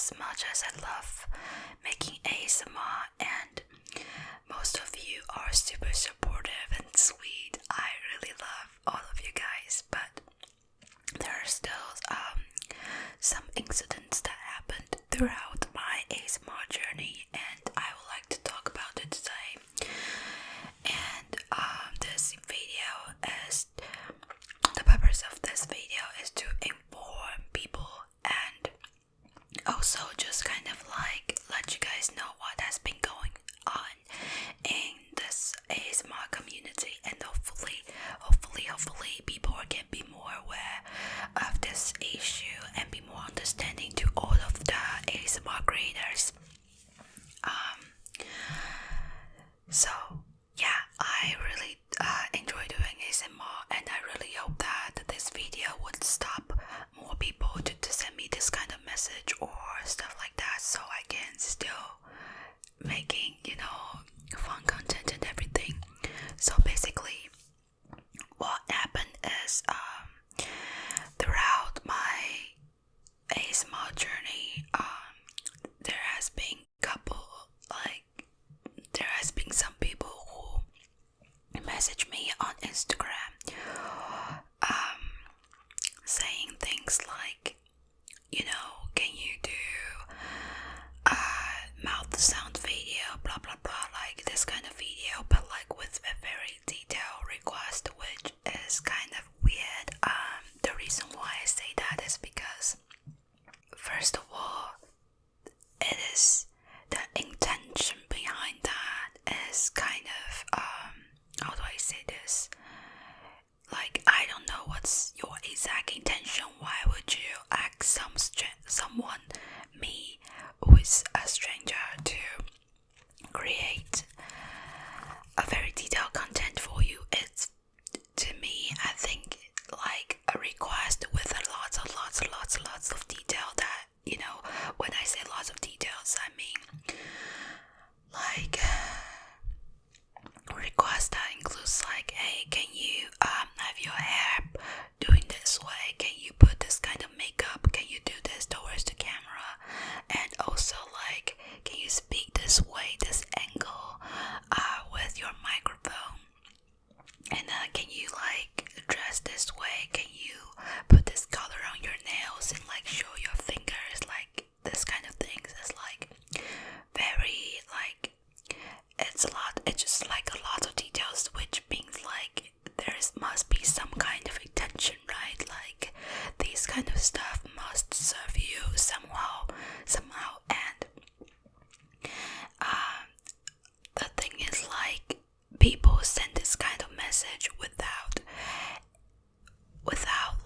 as much as I love making ASMR, and most of you are super supportive and sweet. I really love all of you guys, but there are still some incidents that happened throughout my ASMR journey, and I would like to talk about it today. And this video is, the purpose of this video is to inform people and also just kind of like let you guys know what has been going on in this ASMR community, and hopefully people can be more aware of this issue and be more understanding to all of the ASMR creators. So yeah, I really enjoy doing ASMR, and I really hope that this video would stop more people to send me this kind of message or stuff like that, so I can still making, fun content and everything. So basically what happened is throughout my ASMR journey, there has been some people who message me on Instagram saying things like, can you do mouth sound video, blah blah blah, like this kind of video, but like with a very detailed request, which is kind of weird. The reason why I say that is because, first of all, it is the intention behind that is kind of how do I say this? Like, I don't know what's your exact intention. Why would you ask someone, me, who is a stranger, to create a very detailed content for you? It's, to me, I think, like a request with lots of detail that, when I say lots of details, I mean like request that includes like, hey, can you have your hair doing this way? Can you put this kind of makeup? Can you do this towards the camera? And also like, can you speak this way, this angle with your microphone? And can you like dress this way? Can you put this color on your nails and like show your fingers? Like this kind of things is like very like, it's just like a lot of details, which means like there must be some kind of intention, right? Like these kind of stuff must serve you somehow, and the thing is like, people send this kind of message without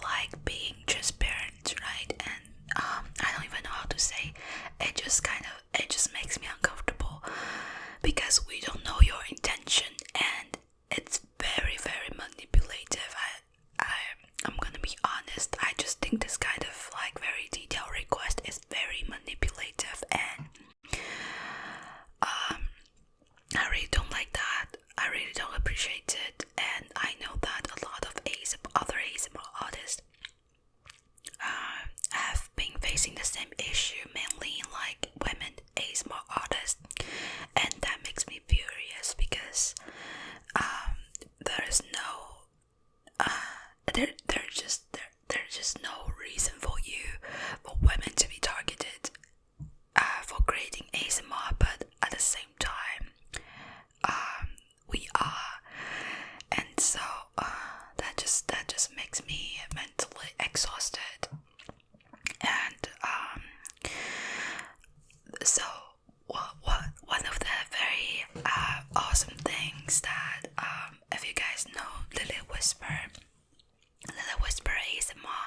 like being transparent, right? And I don't even know how to say it. It just makes me uncomfortable because we don't know your intention, and it's very, very manipulative. I'm gonna be honest, I just think this kind of like very detailed request is very manipulative, and I really don't like that. I really don't appreciate it, and I know that a lot of other ASMR artists have been facing the same issue, mainly like women ASMR artists, and that makes me furious because there's just no reason for women to be targeted for creating ASMR, but at the same time we are, and so that just makes me mentally exhausted. And so one of the very awesome things that if you guys know Lily Whisper ASMR,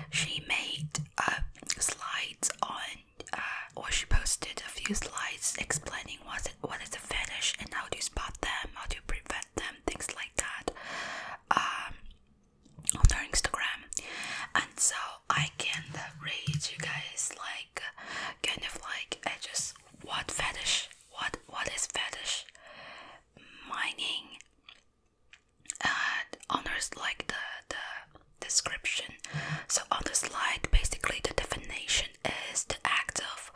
she made slides on or she posted a few slides explaining what is a fetish and how to spot them, how to prevent them, things like that, on her Instagram. And so I can read you guys like kind of like what is fetish mining, on her like the description. So on the slide, basically the definition is the act of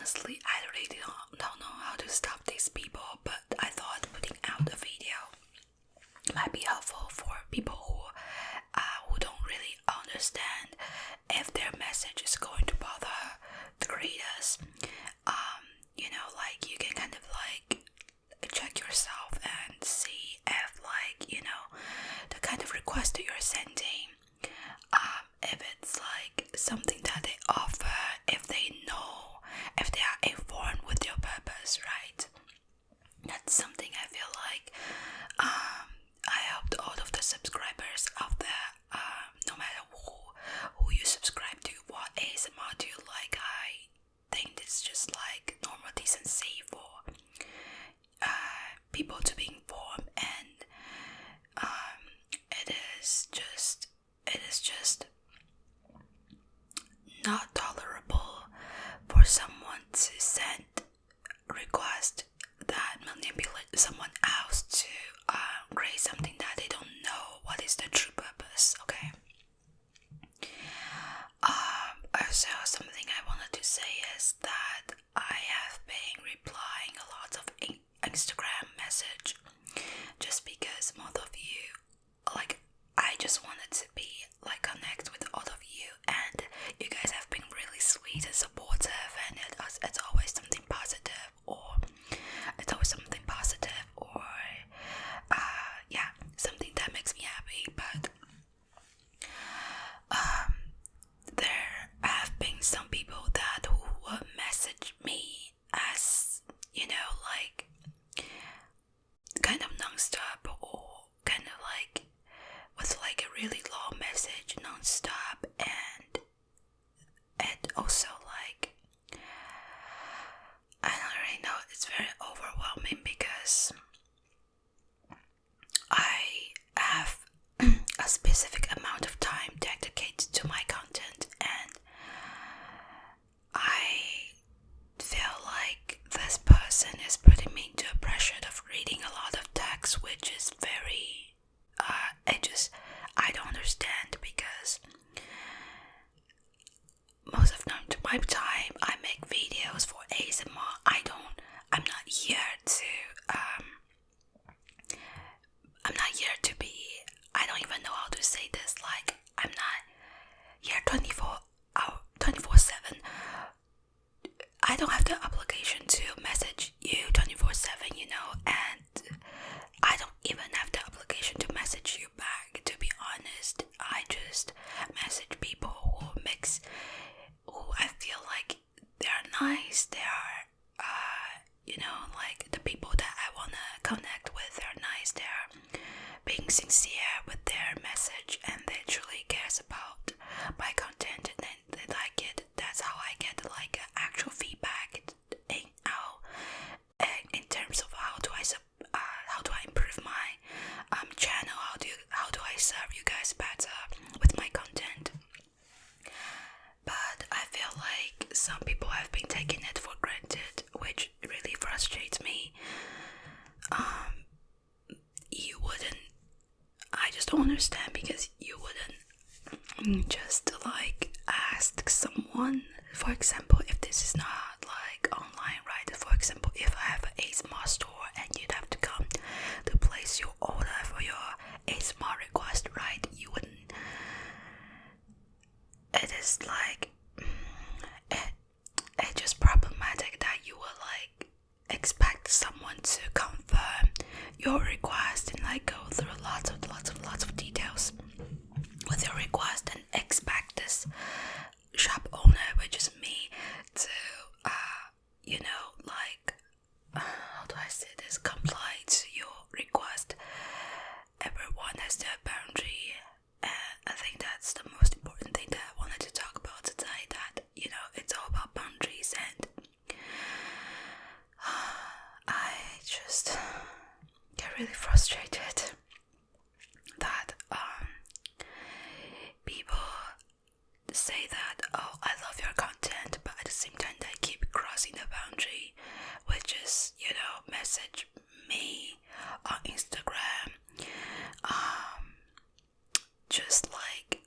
honestly, I really don't know how to stop these people, but I thought putting out a video might be helpful for people who don't really understand if their message is going to bother the creators. Like you can kind of like check yourself and see if the kind of request that you're sending, if it's like something that they offer, if they know, if they are informed with your purpose, right? That's something I feel like I hope all of the subscribers out there, no matter who you subscribe to, what ASMR do you like, I think it's just like normal decency for people to be informed, and it is just not tolerable for someone to send request that manipulate someone else to create something that they don't know what is the true purpose. Okay. Also, something I wanted to say is that I have been replying a lot of Instagram message just because most of you, like, I just wanted to be like connect with all of you, and you guys have been really sweet and supportive, and it's always something positive, or yeah, something that makes me happy. But there have been some people who would message me as, like kind of non-stop, or kind of like with like a really long message non-stop, and it also like, I don't really know, it's very overwhelming because I have a specific amount of time dedicated to my content, and I feel like this person is putting me into a pressure of reading a lot of text, which is very I don't understand, because most of my time I make videos for ASMR. I don't even know how to say this, like, I'm not here 24/7. I don't have the obligation to message you 24/7, and I don't even have the obligation to message you back, to be honest. I just message people who I feel like they're nice, they are, like the people that I want to connect with, they're nice, they're being sincere with their message, and they truly cares about my content, and then they like it. That's how I get like actual feedback in terms of how do I improve my channel, how do I serve you guys better with my content. But I feel like some people have been taking it for granted, which really frustrates me. You wouldn't, I just don't understand, because you wouldn't just like ask someone, for example, if this is not like online, right? For example, if I have an ASMR store and you'd have to come to place your order for your ASMR request, right? You wouldn't. It is like it's just problematic that you would like expect someone to confirm your request and like go through lots of details with your request, and expect this shop owner, which is me, to like, how do I say this, comply to your request. Everyone has their boundary, and I think that's the most important thing that I wanted to talk about today, that it's all about boundaries. And I just get really frustrated that people say that, oh, I love your content, but at the same time they keep crossing the boundary, which is, message me on Instagram, just like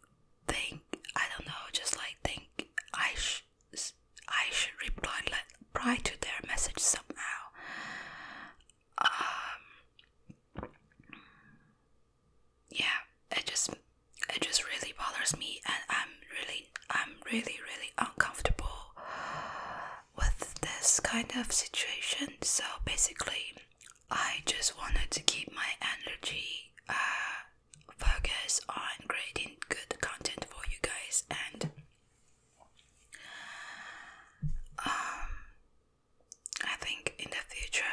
think I should reply like trust me, and I'm really uncomfortable with this kind of situation. So basically, I just wanted to keep my energy focused on creating good content for you guys, and I think in the future,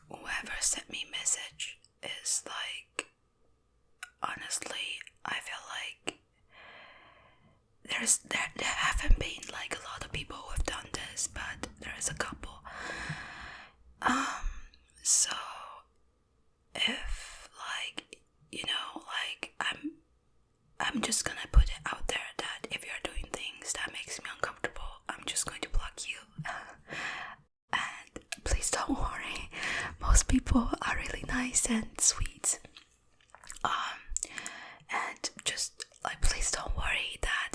whoever sent me message is like, honestly, I feel like there haven't been like a lot of people who have done this, but there is a couple. So if like, like I'm just gonna put it out there that if you're doing things that makes me uncomfortable, I'm just going to block you. And please don't worry, most people are really nice and sweet. And just like, please don't worry that,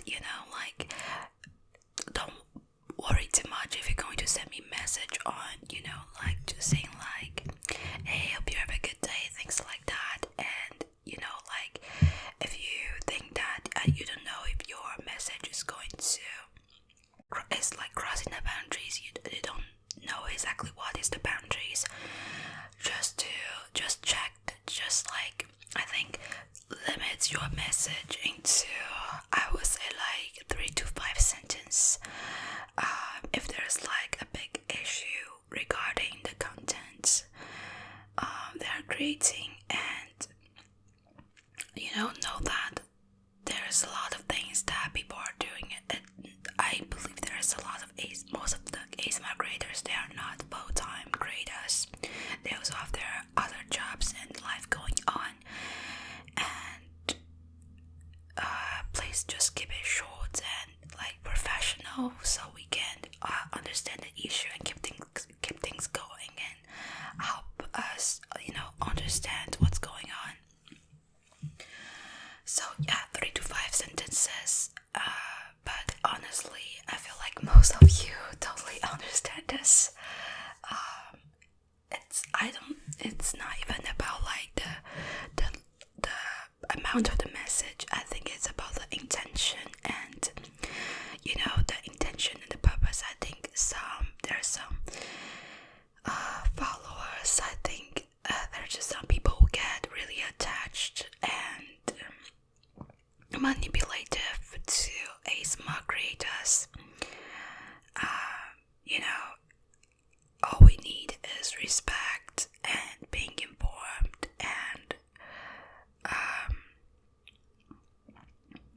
don't worry too much if you're going to send me a message on, like just saying like, hey, hope you have a good day, things like that. And like, if you think that you don't know if your message is going to, it's like crossing the boundaries, you don't know exactly what is the boundaries, just check, just like, I think limits your message into, I would say, like 3 to 5 sentences. If there's like a big issue regarding the content they're creating, and know that there's a lot of things that people are doing. I believe there's a lot of most of the ASMR creators, they are not full-time creators. They also have their other jobs and life going on. And please just keep it short and like professional, so we can understand the issue and keep things going and help us, understand what's going on. So yeah, 3 to 5 sentences. But honestly, I feel like most of you totally understand this. It's not even about like the amount of the message. I think it's about the intention and the intention and the purpose. I think there's some followers. I think there's just some people who get really attached and manipulative to ASMR creators. All we need is respect and being informed, and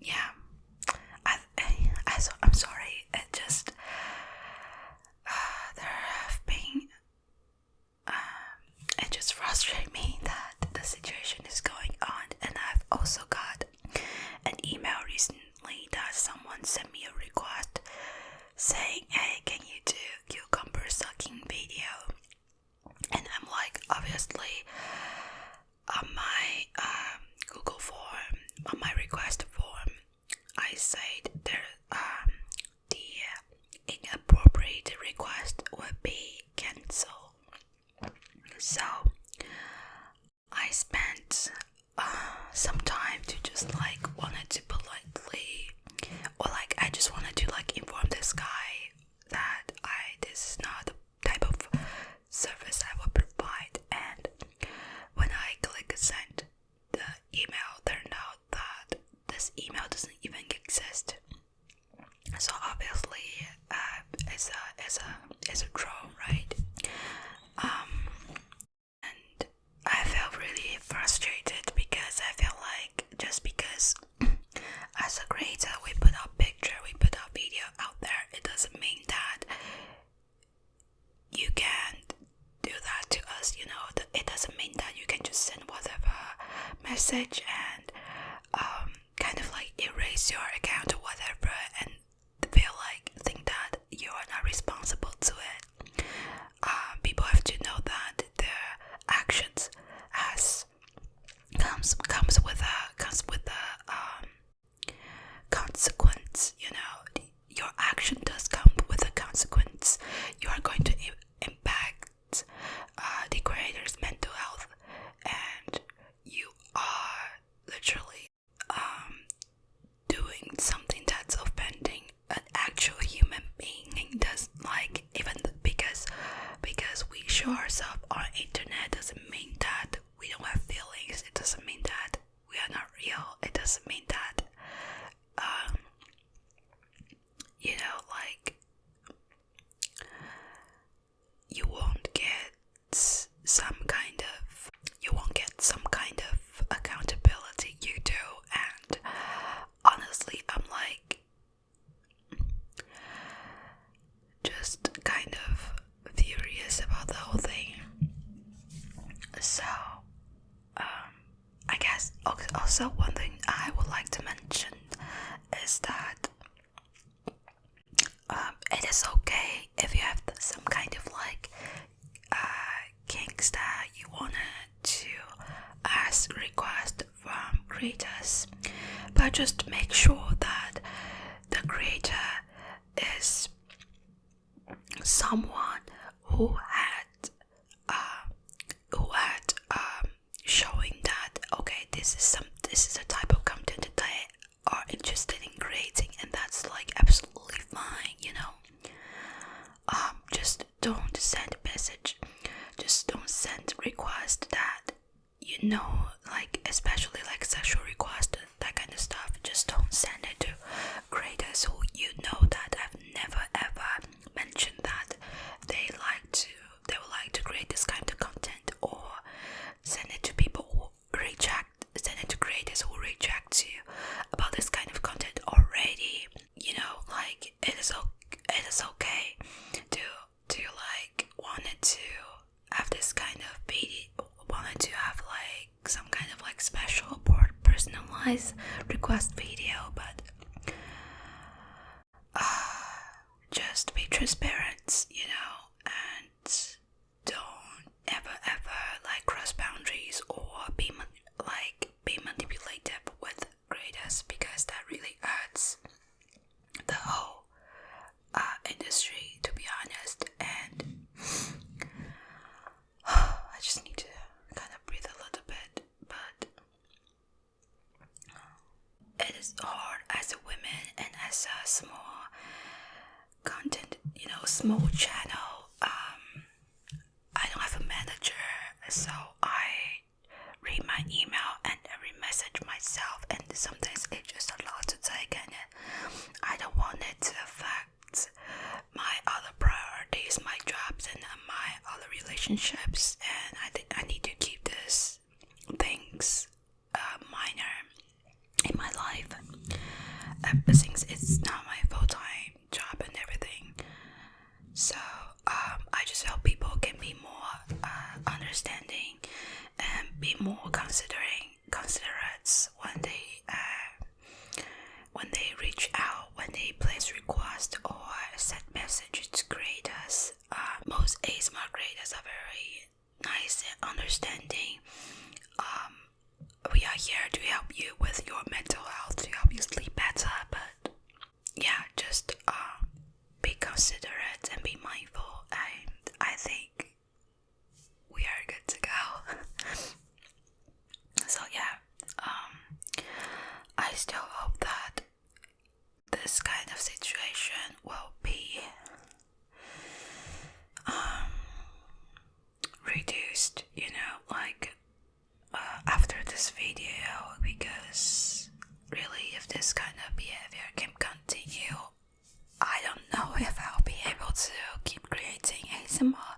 yeah, I'm sorry, it just there have been it just frustrates me that the situation is going on. And I've also got an email recently that someone sent me a request saying, hey, can you do cucumber sucking video? And I'm like, obviously on my Google form, on my request form, I said the inappropriate request would be cancelled. So I spent some time to just like wanted to politely, or like I just wanted to like inform this guy that this is not the type of service I would provide. And when I click send the email, turned out that this email doesn't even exist. So obviously it's a troll, right? And I felt really frustrated because I feel like just because as a creator we put our picture, we put our video out there, it doesn't mean that you can do that to us, it doesn't mean that you can just send whatever message and kind of like erase your account or whatever and think that you are not responsible to it. People have to know that their actions comes with a consequence. Your action does come with a consequence. You are going to impact the creator's mental health, and you are literally something that's offending an actual human being. Does like even because we show ourselves on internet doesn't mean that we don't have feelings. It doesn't mean that we are not real. It doesn't mean that like you won't get some kind of accountability. You do. And honestly, I'm like just kind of furious about the whole thing. So I guess also one thing I would like to mention is that it is okay if you have some kind of like kinks that you wanted to ask request from creators, but just make sure that the creator is someone who had showing that okay, this is the type of content that they are interested in creating, and that's like absolutely fine, just don't send a message, just don't send request that like especially like sexual request, that kind of stuff. Just don't send it to creators who that have never ever mentioned that they would like to create this kind of content, or send it to creators who reject you about this kind of content already. Like it is okay to like wanted to have this kind of video, wanted to have like some kind of like special or personalized request video, but just be transparent, and don't ever like cross boundaries or be manipulative with creators, because that really hurts the whole industry, to be honest. And I just need to kind of breathe a little bit, but it is hard as a woman and as a small content, small channel. I don't have a manager, so I read my email and every message myself, and sometimes it's just a lot to take, and I don't want it to affect my other priorities, my jobs, and my other relationships. And I think I need to keep this things minor in my life, since it's not my full-time job and everything. So I just hope people can be more understanding and be more considerate when they reach out, when they place requests or send messages to creators. Most ASMR creators are very nice and understanding. We are here to help you with your mental health, to help you sleep better, but yeah, just be considerate and be mindful, and I think we are good to go. So yeah, I still hope that this kind of situation will be reduced, like after this video, because really if this kind of behavior can continue, I don't know if I'll be able to keep creating ASMR.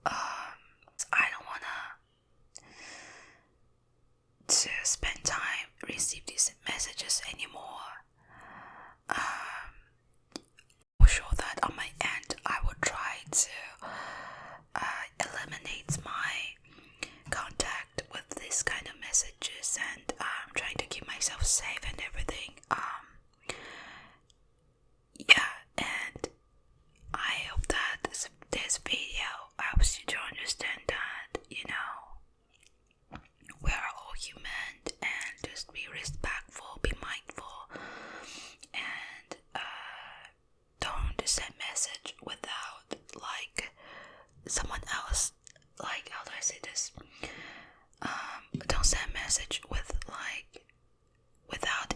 I don't wanna to spend time receive these messages anymore. I'm sure that on my end I will try to eliminate my contact with this kind of messages, and I'm trying to keep myself safe and everything. Yeah, and I hope that this video helps you to understand that, we are all human, and just be respectful, be mindful, and don't send message without like someone else, like how do I say this? Don't send message with like without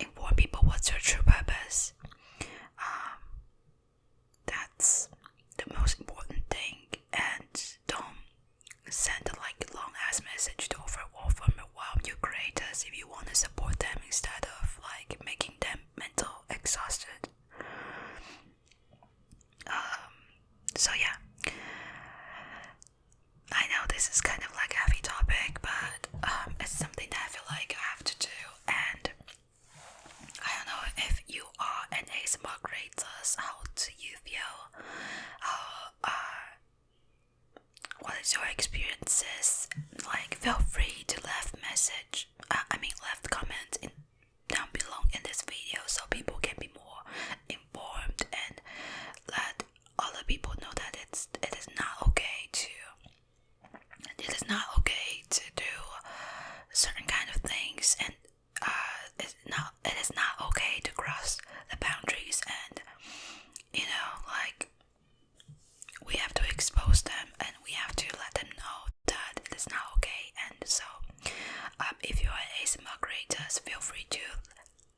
it is not okay to cross the boundaries, and like we have to expose them and we have to let them know that it is not okay. And so if you are ASMR creators, feel free to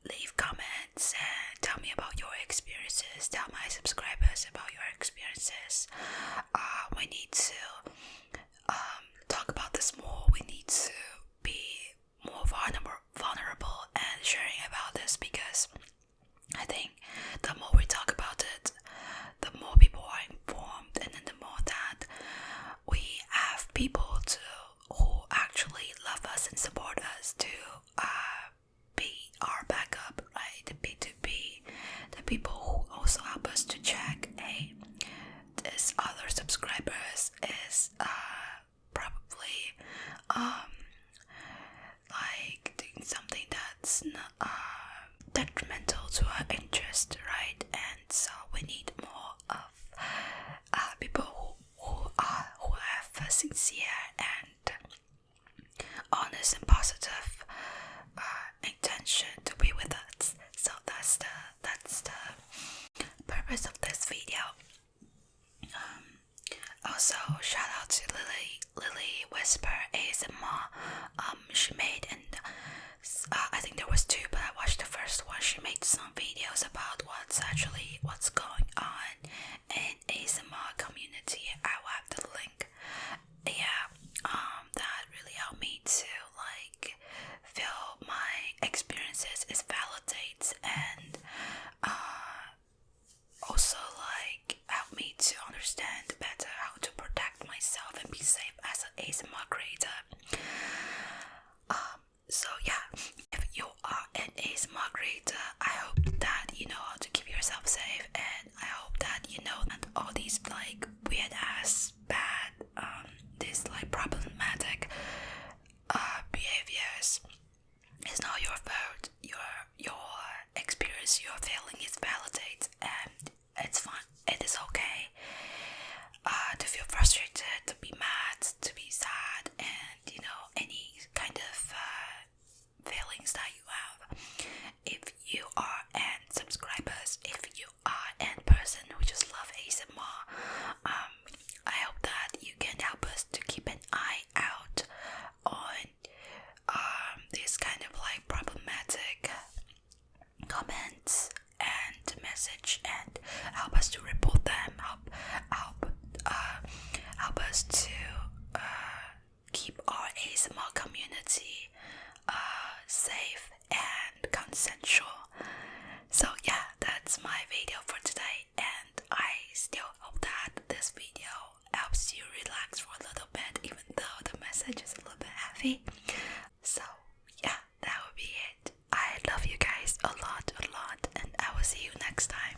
leave comments and tell me about your experiences, tell my subscribers about your experiences. We need to talk about this more. We need to be more vulnerable and sharing about this, because I think the more we talk about it, the more people are informed, and then the more that we have people who actually love us and support us to be our backup, right? To be the people who also help us to check, hey, this other subscribers is probably like doing something that's detrimental to our interest, right? And so we need more of people who have sincere and honest and positive intention to be with us. So that's the purpose of this video. Also, shout out to Lily Whisper ASMR. She made, and I think there was two, but I watched the first one. She made some videos about what's going on in ASMR community. I will have the link. Yeah, that really helped me to like feel my experiences is validates, and also like help me to understand better how to protect myself and be safe as an ASMR creator. So yeah, if you are an ASMR creator, I hope that you know how to keep yourself safe, and I hope that you know that all these like weird ass bad these like problematic behaviors is not your fault. Your experience, your feeling is validated, and it's fun. It is okay to feel frustrated, to be mad, to be sad, and any kind of feelings that you have. If you are an subscribers, if you are an person who just love ASMR, I hope that you can help us to keep an eye out on this kind of like problematic comments and message, and help us to report them, help us to keep our ASMR community safe and consensual. So yeah, that's my video for today, and I still hope that this video helps you relax for a little bit, even though the message is a little bit heavy. So yeah, that would be it. I love you guys a lot, and I will see you next time.